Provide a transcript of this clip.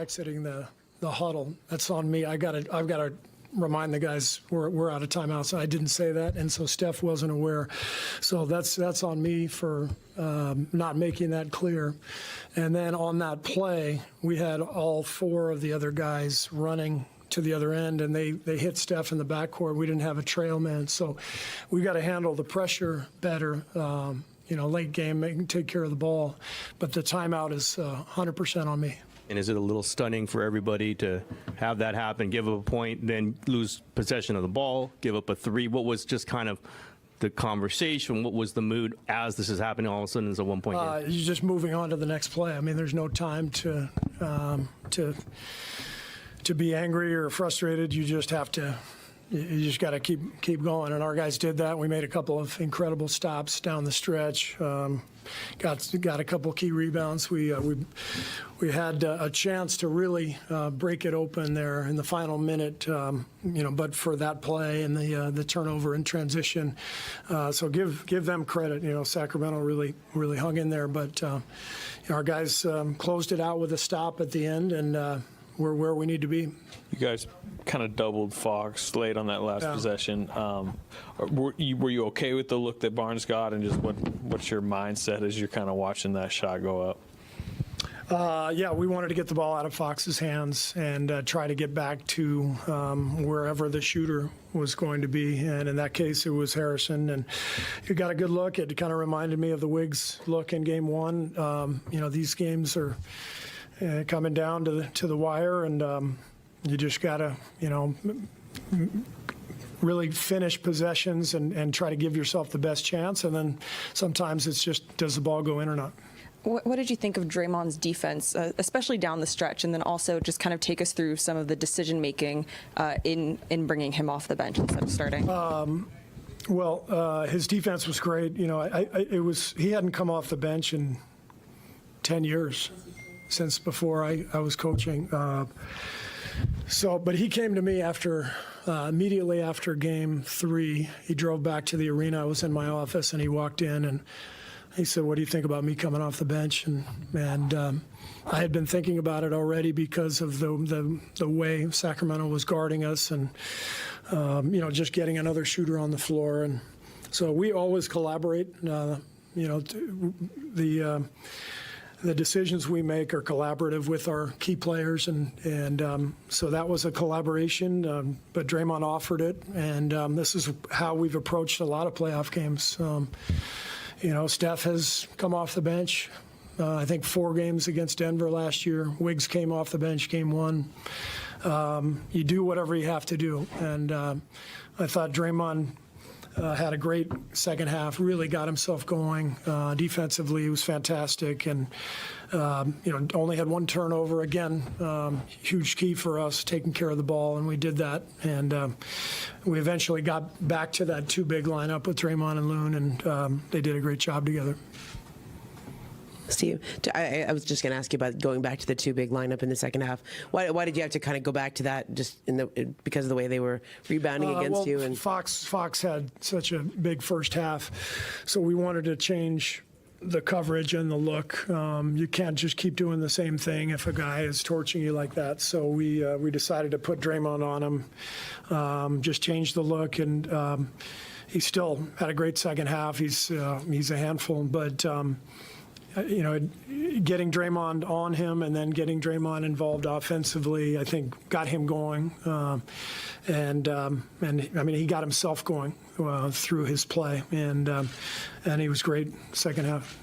exiting the huddle. That's on me. I've got to remind the guys we're out of timeouts. I didn't say that, and so Steph wasn't aware. So that's on me for not making that clear. And then on that play, we had all 4 of the other guys running to the other end, and they hit Steph in the backcourt. We didn't have a trail man, so we got to handle the pressure better. Late game, take care of the ball, but the timeout is 100% on me. And is it a little stunning for everybody to have that happen, give up a point, then lose possession of the ball, give up a 3? What was just kind of the conversation? What was the mood as this is happening? All of a sudden, it's a 1-point game. You're just moving on to the next play. I mean, there's no time to be angry or frustrated. You just have to. You just got to keep going, and our guys did that. We made a couple of incredible stops down the stretch. Got a couple key rebounds. We had a chance to really break it open there in the final minute, but for that play and the turnover in transition. So give them credit. Sacramento really hung in there, but our guys closed it out with a stop at the end, and we're where we need to be. You guys kind of doubled Fox late on that last possession. Were you okay with the look that Barnes got, and just what's your mindset as you're kind of watching that shot go up? We wanted to get the ball out of Fox's hands and try to get back to wherever the shooter was going to be. And in that case, it was Harrison. And he got a good look. It kind of reminded me of the Wiggs look in Game 1. These games are coming down to the wire, and you just got to, really finish possessions and try to give yourself the best chance. And then sometimes it's just, does the ball go in or not? What did you think of Draymond's defense, especially down the stretch, and then also just kind of take us through some of the decision-making in bringing him off the bench instead of starting? His defense was great. He hadn't come off the bench in 10 years since before I was coaching. But he came to me immediately after Game 3. He drove back to the arena. I was in my office, and he walked in, and he said, "What do you think about me coming off the bench?" And I had been thinking about it already because of the way Sacramento was guarding us, and just getting another shooter on the floor. And so we always collaborate. The decisions we make are collaborative with our key players, and so that was a collaboration. But Draymond offered it, and this is how we've approached a lot of playoff games. Steph has come off the bench, I think 4 games against Denver last year. Wiggs came off the bench Game 1. You do whatever you have to do, and I thought Draymond had a great second half, really got himself going. Defensively, he was fantastic, and only had 1 turnover. Again, huge key for us, taking care of the ball, and we did that. And we eventually got back to that 2 big lineup with Draymond and Loon, and they did a great job together. Steve, I was just going to ask you about going back to the 2 big lineup in the second half. Why did you have to kind of go back to that just because of the way they were rebounding against you? And Fox had such a big first half, so we wanted to change the coverage and the look. You can't just keep doing the same thing if a guy is torching you like that. So we decided to put Draymond on him, just change the look, and he still had a great second half. He's a handful, but. Getting Draymond on him and then getting Draymond involved offensively, I think, got him going. He got himself going through his play, and he was great second half.